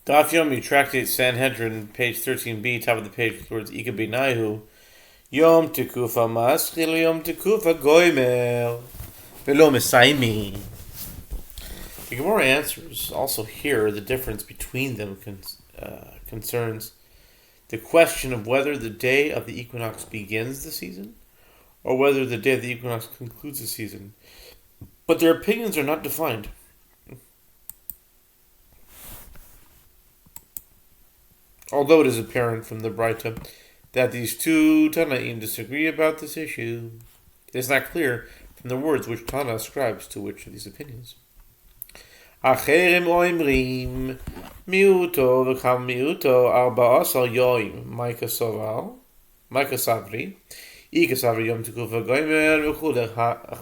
Daf Yomi, Tractate Sanhedrin, page 13b, top of the page, with the words Ika B'nayu, Yom Tekufa Maschil, Yom Tekufa Goimer, Velo Mesaimi. The Gemara answers also here the difference between them concerns the question of whether the day of the equinox begins the season or whether the day of the equinox concludes the season. But their opinions are not defined. Although it is apparent from the Braita that these two Tanaim disagree about this issue, it is not clear from the words which Tana ascribes to which of these opinions. Acherim oimrim miuto v'cham miuto arba asar yoim Micah Savri Ika Savri Yom Tekufa Goimer v'chulech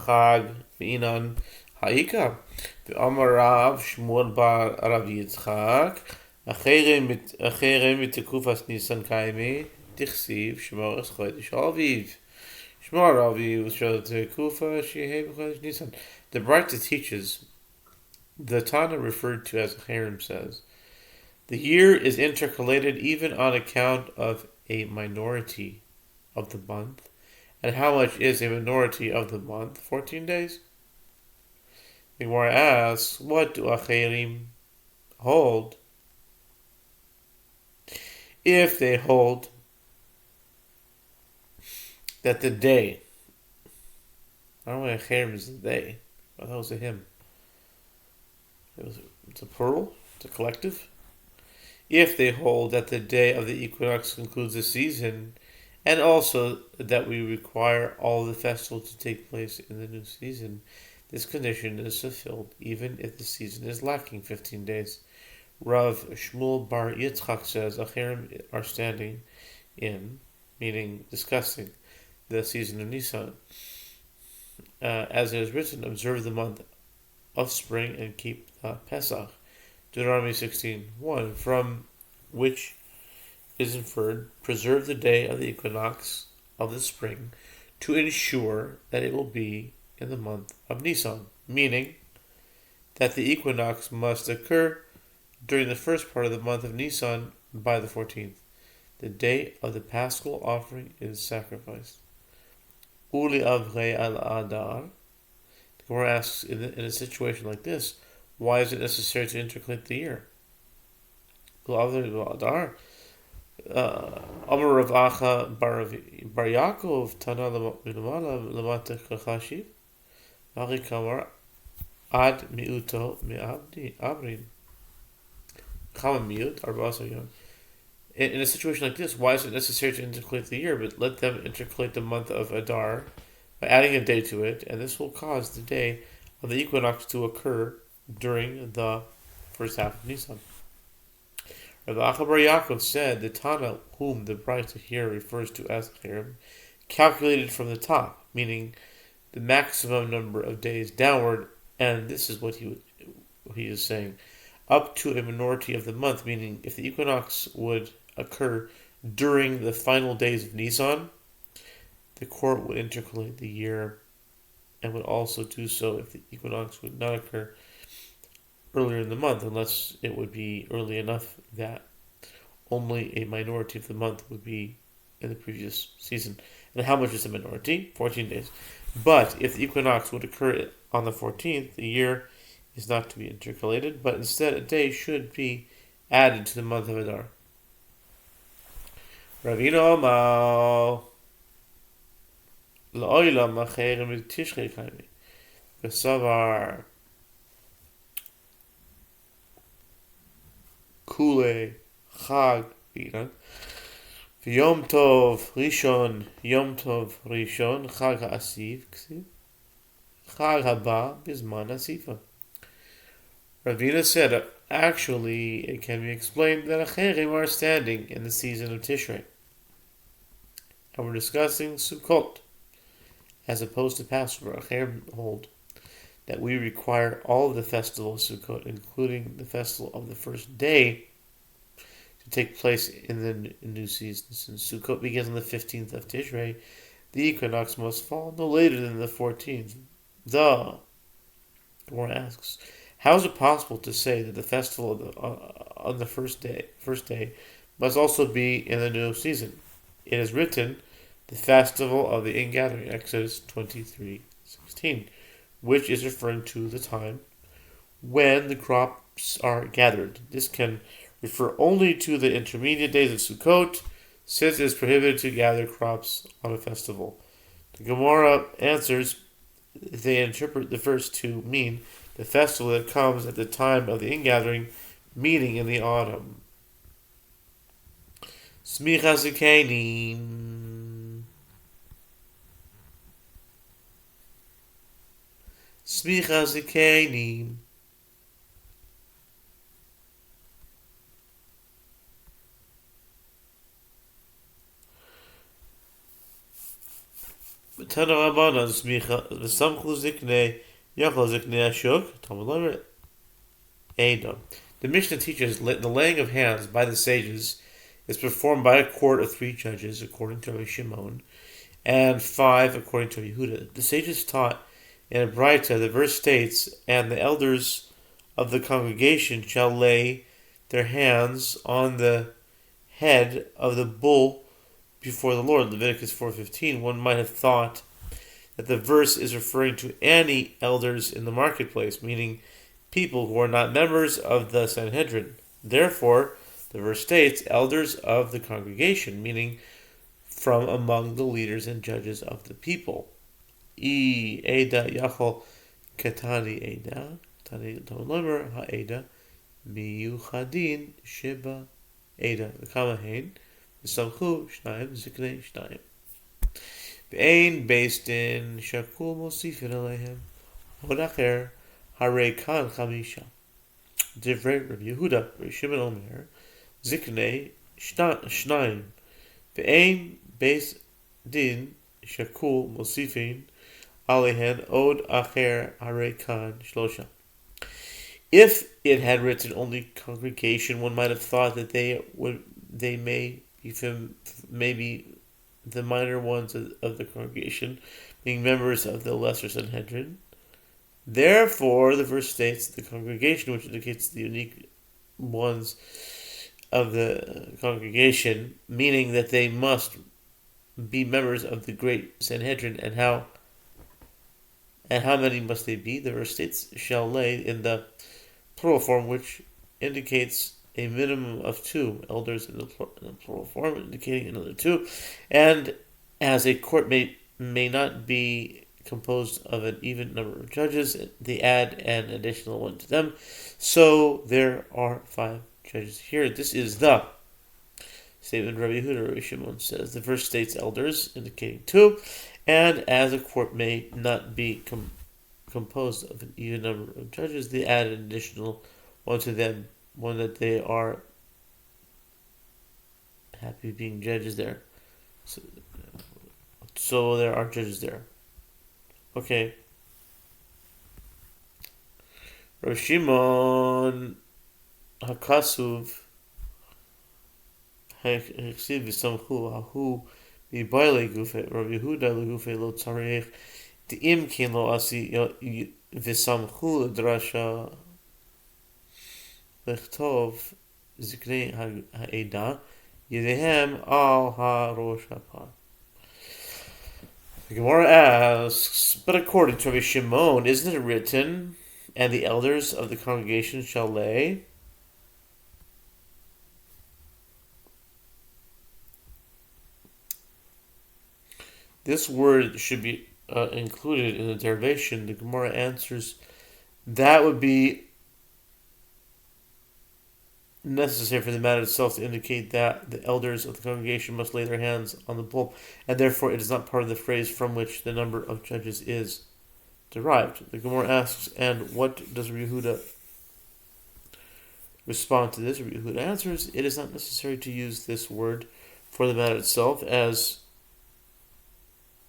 chag v'inan ha'ika v'amar Rav Shmuel bar Rav Yitzchak Acherim v'tekufas Nisan kaimi tichsiv shmor es chodesh aviv shmor aviv v'shol tekufa shehei b'chodesh Nisan. The Braita teaches, the Tana referred to as Acherim says, the year is intercalated even on account of a minority of the month. And how much is a minority of the month? 14 days. The Gemara asks, what do Acherim hold? If they hold that the day, I don't know why Acherim is the day, I thought it was a him. It's a plural, it's a collective. If they hold that the day of the equinox concludes the season, and also that we require all the festivals to take place in the new season, this condition is fulfilled even if the season is lacking 15 days. Rav Shmuel bar Yitzchak says Acherim are standing in, meaning discussing, the season of Nisan. As it is written, observe the month of spring and keep the Pesach. Deuteronomy 16:1, from which is inferred, preserve the day of the equinox of the spring to ensure that it will be in the month of Nisan, meaning that the equinox must occur during the first part of the month of Nisan by the 14th. The day of the paschal offering is sacrificed. Uli avrei al adar. The Gemara asks, in a situation like this, why is it necessary to intercalate the year? Amar Rav Acha bar Yaakov Tana l'matech chashiv Ari kamar ad miuto mi'abrin chama miut arba'asar yom. In a situation like this, why is it necessary to intercalate the year? But let them intercalate the month of Adar by adding a day to it, and this will cause the day of the equinox to occur during the first half of Nisan. Rav Acha bar Yaakov said, the Tana, whom the Braita here refers to as Acherim, calculated from the top, meaning the maximum number of days downward, and this is what he is saying, up to a minority of the month, meaning if the equinox would occur during the final days of Nisan, the court would intercalate the year and would also do so if the equinox would not occur earlier in the month, unless it would be early enough that only a minority of the month would be in the previous season. And how much is a minority? 14 days. But if the equinox would occur on the 14th, the year is not to be intercalated, but instead a day should be added to the month of Adar. Ravina Omal La'olam Acherim Tishrei Kaimi V'savar Kule Chag V'Yom Tov Rishon Chag HaAsiv Ksiv Chag Haba Bizman Asifa. Ravina said, actually, it can be explained that Acherim are standing in the season of Tishrei, and we're discussing Sukkot, as opposed to Passover. Acherim hold that we require all of the festival of Sukkot, including the festival of the first day, to take place in the new season. Since Sukkot begins on the 15th of Tishrei, the equinox must fall no later than the 14th. The Gemara asks, how is it possible to say that the festival on the first day must also be in the new season. It is written, the festival of the ingathering, Exodus 23:16, which is referring to the time when the crops are gathered. This can refer only to the intermediate days of Sukkot, since it is prohibited to gather crops on a festival. The Gemara answers, they interpret the verse to mean the festival that comes at the time of the ingathering, meaning in the autumn. Smicha Zikanim. Smicha Zikanim. Tana Rabbanan Smicha V'samchu Ziknei Yachal Ziknei Ashuk Talmud Lamer Eida. The Mishnah teaches the laying of hands by the sages is performed by a court of 3 judges, according to Rabbi Shimon, and 5 according to Yehuda. The sages taught in a Braita, the verse states, and the elders of the congregation shall lay their hands on the head of the bull before the Lord. Leviticus 4:15. One might have thought that the verse is referring to any elders in the marketplace, meaning people who are not members of the Sanhedrin. Therefore, the verse states, elders of the congregation, meaning from among the leaders and judges of the people. Eda Yachol Katani Eda, Tani Tomer Ha'eda, Miyuchadin Sheba Eda, the Kamahain, the Samchu Shnaim, Ziknei Shnaim. Be'ain based in Shakul Mosifin Alehem, Hodacher, Hare Kan Chamisha. Divrei Rabbi Yehuda, Rabbi Shimon Omer, Ziknei Shnaim. Be'ain based din Shakul Mosifin Alehen Od Acher Hare Kan Shlosha. If it had written only congregation, one might have thought that they may be maybe the minor ones of the congregation, being members of the lesser Sanhedrin. Therefore, the verse states the congregation, which indicates the unique ones of the congregation, meaning that they must be members of the great Sanhedrin. And how many must they be? The verse states shall lay in the plural form, which indicates a minimum of 2 elders in the plural form, indicating another 2. And as a court may not be composed of an even number of judges, they add an additional 1 to them. So there are 5 judges here. This is the statement Rabbi Yehuda. Rabbi Shimon says the verse states elders, indicating 2, and as a court may not be composed of an even number of judges, they add an additional 1 to them, one that they are happy being judges there. So there are judges there. Okay. Rav Shimon Hakasuv Haksiv V'samchu Hahu Mibayle Gufe Rav Yehuda Legufe Lo Tzarech T'im Kin Lo Asi V'samchu Drasha Lechtov Ziknei Ha'eda Yedehem Al HaRosh HaPar. The Gemara asks, but according to Rabbi Shimon, isn't it written, and the elders of the congregation shall lay? This word should be included in the derivation. The Gemara answers, that would be necessary for the matter itself to indicate that the elders of the congregation must lay their hands on the bull, and therefore it is not part of the phrase from which the number of judges is derived. The Gemara asks, and what does Rabbi Yehuda respond to this? Rabbi Yehuda answers, it is not necessary to use this word for the matter itself, as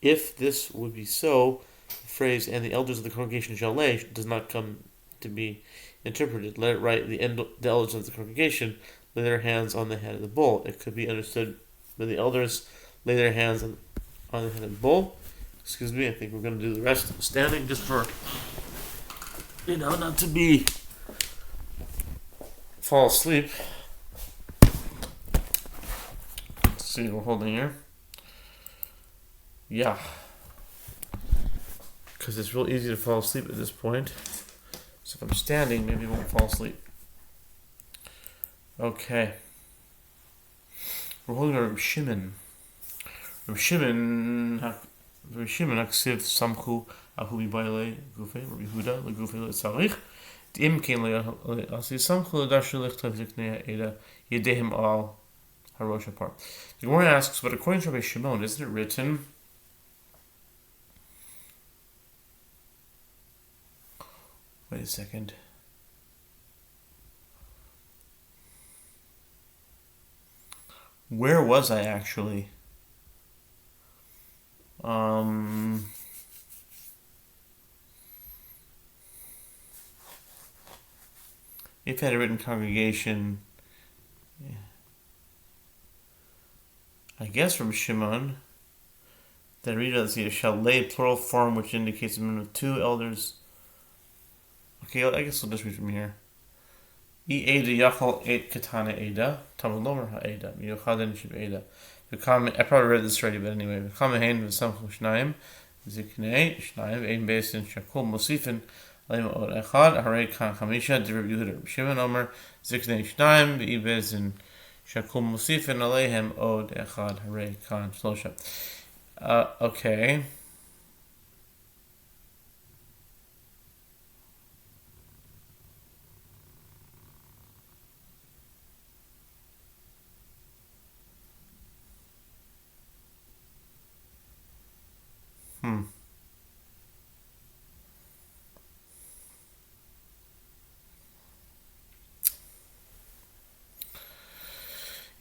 if this would be so, the phrase, and the elders of the congregation shall lay, does not come to be interpreted. Let it write, the elders of the congregation lay their hands on the head of the bull. It could be understood that the elders lay their hands on the head of the bull. Excuse me, I think we're going to do the rest standing just for, not to be fall asleep. Let's see what we're holding here. Yeah. Because it's real easy to fall asleep at this point. So if I'm standing, maybe I won't fall asleep. Okay. We're holding our Reb Shimon. Reb Shimon haksiv samchu ahu bibayle gufei Reb Yehuda legufei letzarich. Im kein le'asi samchu le'dashu lichtav ziknei ha'eda yedehim al harosh apart. The Gemara asks, but according to Reb Shimon, isn't it written? Wait a second. Where was I actually? If I had a written congregation, yeah. I guess from Shimon, that read out the shall lay plural form which indicates a minimum of 2 elders. Okay, I guess we'll just read from here. I Eda Yachal Eit Katana Eda, Talmud Lomer HaEda, Miyochaden Shib Eda. I probably read this already, but anyway. V'kamehein v'samchu shnayim, ziknei shnayim, ein beisin shakul mosifin, leim od echad, harei kan chamisha, d'Reb Yehuda, Reb Shimon Omer, ziknei shnayim, v'i beisin shakul mosifin, aleihem od echad, harei kan shlosha. Okay.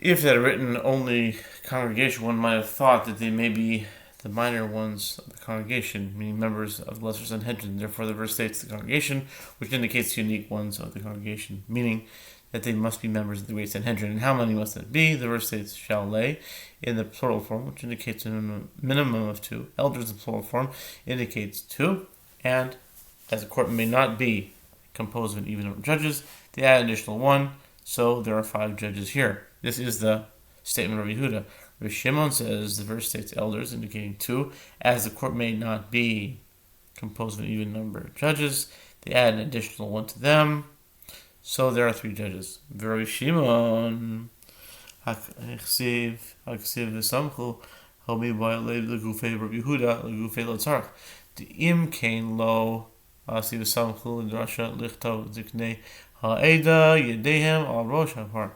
If they had written only congregation, one might have thought that they may be the minor ones of the congregation, meaning members of the lesser Sanhedrin. Therefore, the verse states the congregation, which indicates the unique ones of the congregation, meaning that they must be members of the great Sanhedrin. And how many must that be? The verse states shall lay in the plural form, which indicates a minimum of 2. Elders in plural form indicates 2. And as the court may not be composed of an even number of judges, they add an additional 1. So there are 5 judges here. This is the statement of Yehuda. Reb Shimon says the verse states elders, indicating 2. As the court may not be composed of an even number of judges, they add an additional 1 to them. So there are 3 judges. Reb Shimon haksiv v'samchu homi ba'alei legufei Reb Yehuda legufei letzarach. Im kein lo asi v'samchu l'drasha lichtav ziknei ha'eda yedehem al rosh ha'par.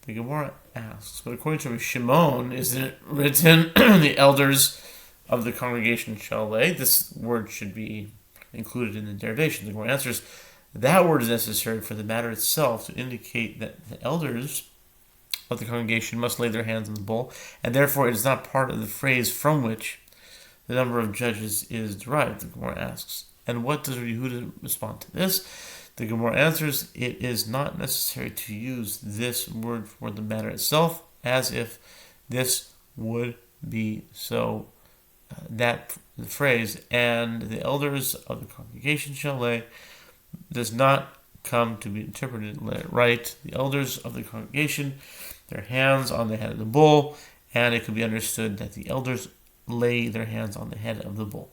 The Gemara asks, but according to Shimon, isn't it written, the elders of the congregation shall lay? This word should be included in the derivation. The Gemara answers, that word is necessary for the matter itself to indicate that the elders of the congregation must lay their hands on the bowl, and therefore it is not part of the phrase from which the number of judges is derived, the Gemara asks. And what does Yehuda respond to this? The Gemara answers, it is not necessary to use this word for the matter itself, as if this would be so. That the phrase, and the elders of the congregation shall lay, does not come to be interpreted right. The elders of the congregation, their hands on the head of the bull, and it could be understood that the elders lay their hands on the head of the bull.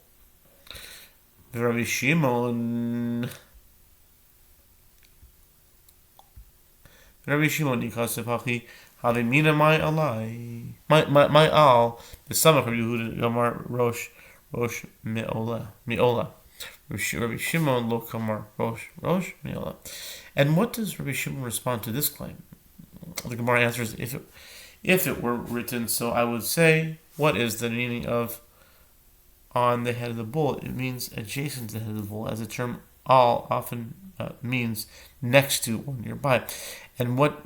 Rabbi Shimon Nikasev Hachi Halimina my alai my al the Samach of Yehuda Yomar Rosh Meola Rabbi Shimon lo Kamar Rosh Meola. And what does Rabbi Shimon respond to this claim? The Gemara answers, if it were written so, I would say, what is the meaning of on the head of the bull? It means adjacent to the head of the bull, as the term al often means next to or nearby. And what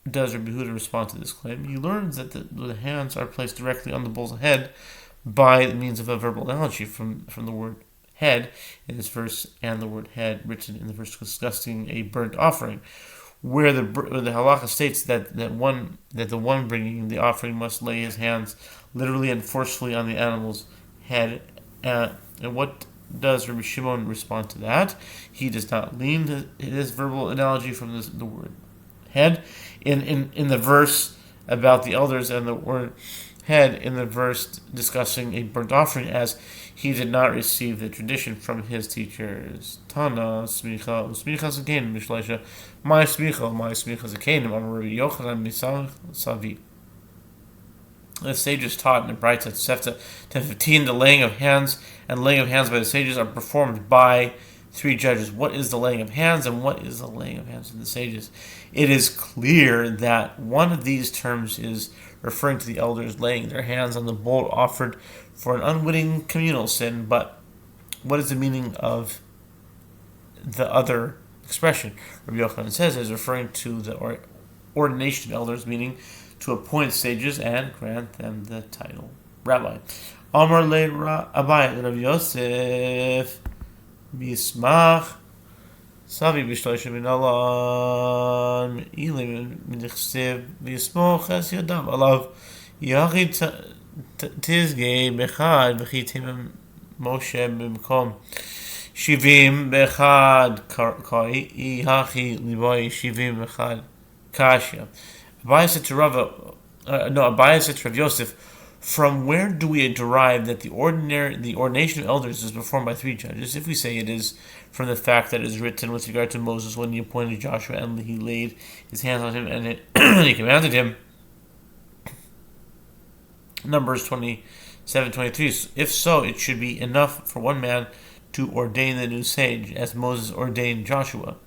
does Rabbi Yehuda respond to this claim? He learns that the hands are placed directly on the bull's head by means of a verbal analogy from the word head in this verse and the word head written in the verse discussing a burnt offering, where the halacha states that the one bringing the offering must lay his hands literally and forcefully on the animal's head. And what does Rabbi Shimon respond to that? He does not lean his verbal analogy from the word head in the verse about the elders, and the word head in the verse discussing a burnt offering, as he did not receive the tradition from his teachers. Tana smicha usmicha zakenim mishleisha my smicha zakenim on Rabbi Yochanan misam savi. The sages taught in the Brayta Sefta 10:15 the laying of hands and laying of hands by the sages are performed by three judges. What is the laying of hands and what is the laying of hands of the sages? It is clear that one of these terms is referring to the elders laying their hands on the bull offered for an unwitting communal sin, but what is the meaning of the other expression? Rabbi Yochanan says is referring to the ordination of elders, meaning to appoint sages and grant them the title rabbi. Amar le Abai Rabbi Yosef Bismach Savi b'shloisha min alam ilim m'dichsev v'yismoch es yadav alav yachid tizgei bechad v'chitim Moshe b'mkom shivim bechad kai hachi liboi shivim bechad kashya. Abai said to Abai said to Rav Yosef, from where do we derive that the ordination of elders is performed by three judges? If we say it is from the fact that it is written with regard to Moses when he appointed Joshua and he laid his hands on him and he commanded him. Numbers 27:23. If so, it should be enough for one man to ordain the new sage, as Moses ordained Joshua.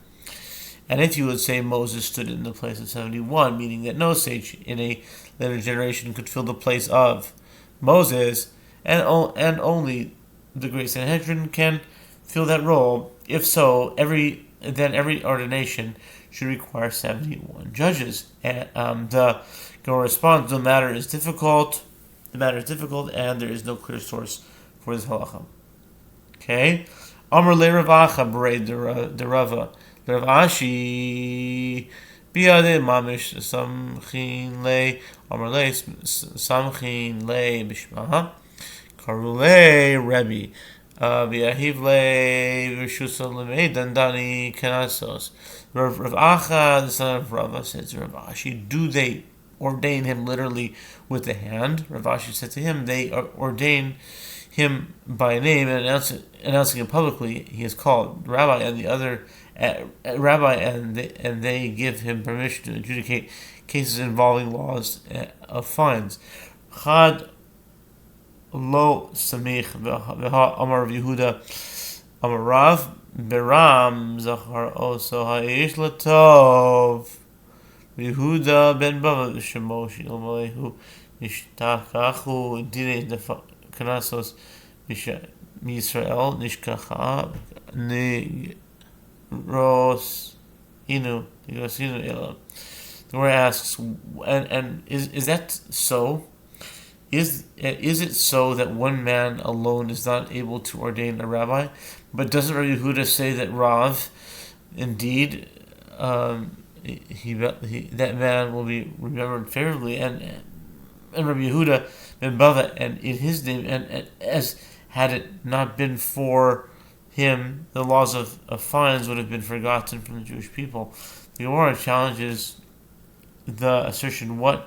And if you would say Moses stood in the place of 71, meaning that no sage in a later generation could fill the place of Moses, and only the great Sanhedrin can fill that role. If so, every ordination should require 71 judges. And the Gemara responds, the matter is difficult, and there is no clear source for this halacha. Okay, Amar le Ravacha b'rei de Rava. Rav Ashi biade mamish samchin le amar le samchin le bishma karule Rebbe v'yahiv le v'shusa lemei dandani kanasos. Rav Acha, the son of Rava, said to Rav Ashi, do they ordain him literally with the hand? Rav Ashi said to him, they ordain him by name and announcing him publicly. He is called Rabbi, and the other Rabbi, and they give him permission to adjudicate cases involving laws of fines. Chad lo samich v'ha amar Yehuda amar Rav beram zachar oso ha'ish latov Yehuda ben Bava v'shemo shel malehu nishtakachu dinei kanasos Yisrael nishkacha Ros Inu Ela. The Gemara asks, and is that so? Is it so that one man alone is not able to ordain a rabbi? But doesn't Rabbi Yehuda say that Rav, indeed, that man will be remembered favorably, and Rabbi Yehuda ben Bava, and in his name, and as had it not been for him, the laws of fines would have been forgotten from the Jewish people. The Gemara challenges the assertion: would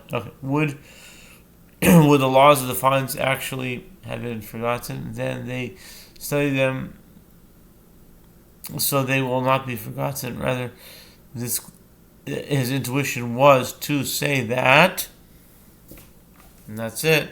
the laws of the fines actually have been forgotten? Then they study them so they will not be forgotten. Rather, his intuition was to say that, and that's it.